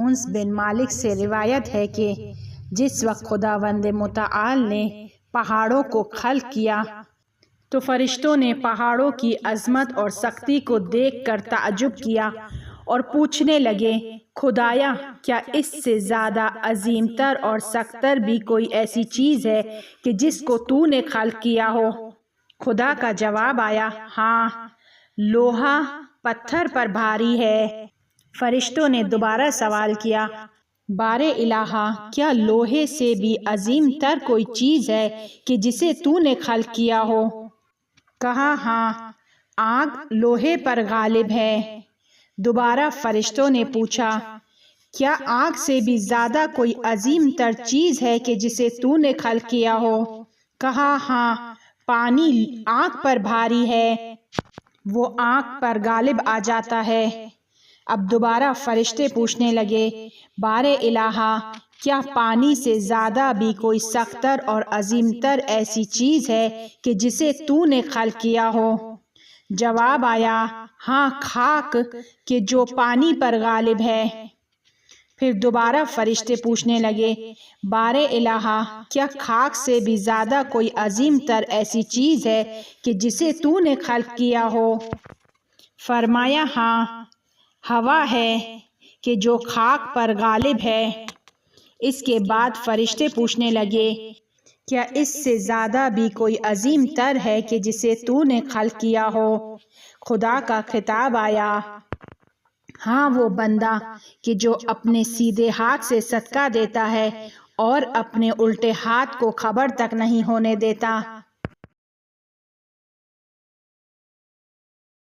انس بن مالک سے روایت ہے کہ جس وقت خداوند متعال نے پہاڑوں کو خلق کیا تو فرشتوں نے پہاڑوں کی عظمت اور سختی کو دیکھ کر تعجب کیا اور پوچھنے لگے، خدایا کیا اس سے زیادہ عظیم تر اور سخت تر بھی کوئی ایسی چیز ہے کہ جس کو تو نے خلق کیا ہو؟ خدا کا جواب آیا، ہاں، لوہا پتھر پر بھاری ہے۔ فرشتوں نے دوبارہ سوال کیا، بار الہ، کیا لوہے سے بھی عظیم تر کوئی چیز ہے کہ جسے تو نے خلق کیا ہو؟ کہا، ہاں، آگ لوہے پر غالب ہے۔ دوبارہ فرشتوں نے پوچھا، کیا آگ سے بھی زیادہ کوئی عظیم تر چیز ہے کہ جسے تو نے خلق کیا ہو؟ کہا، ہاں، پانی آگ پر بھاری ہے، وہ آگ پر غالب آ جاتا ہے۔ اب دوبارہ فرشتے پوچھنے لگے، بار الہ، کیا پانی سے زیادہ بھی کوئی سخت تر اور عظیم تر ایسی چیز ہے کہ جسے تو نے خلق کیا ہو؟ جواب آیا، ہاں، خاک کہ جو پانی پر غالب ہے۔ پھر دوبارہ فرشتے پوچھنے لگے، بار الہ، کیا خاک سے بھی زیادہ کوئی عظیم تر ایسی چیز ہے کہ جسے تو نے خلق کیا ہو؟ فرمایا، ہاں، ہوا ہے کہ جو خاک پر غالب ہے۔ اس کے بعد فرشتے پوچھنے لگے، کیا اس سے زیادہ بھی کوئی عظیم تر ہے کہ جسے تو نے خلق کیا ہو؟ خدا کا خطاب آیا، ہاں، وہ بندہ کہ جو اپنے سیدھے ہاتھ سے صدقہ دیتا ہے اور اپنے الٹے ہاتھ کو خبر تک نہیں ہونے دیتا۔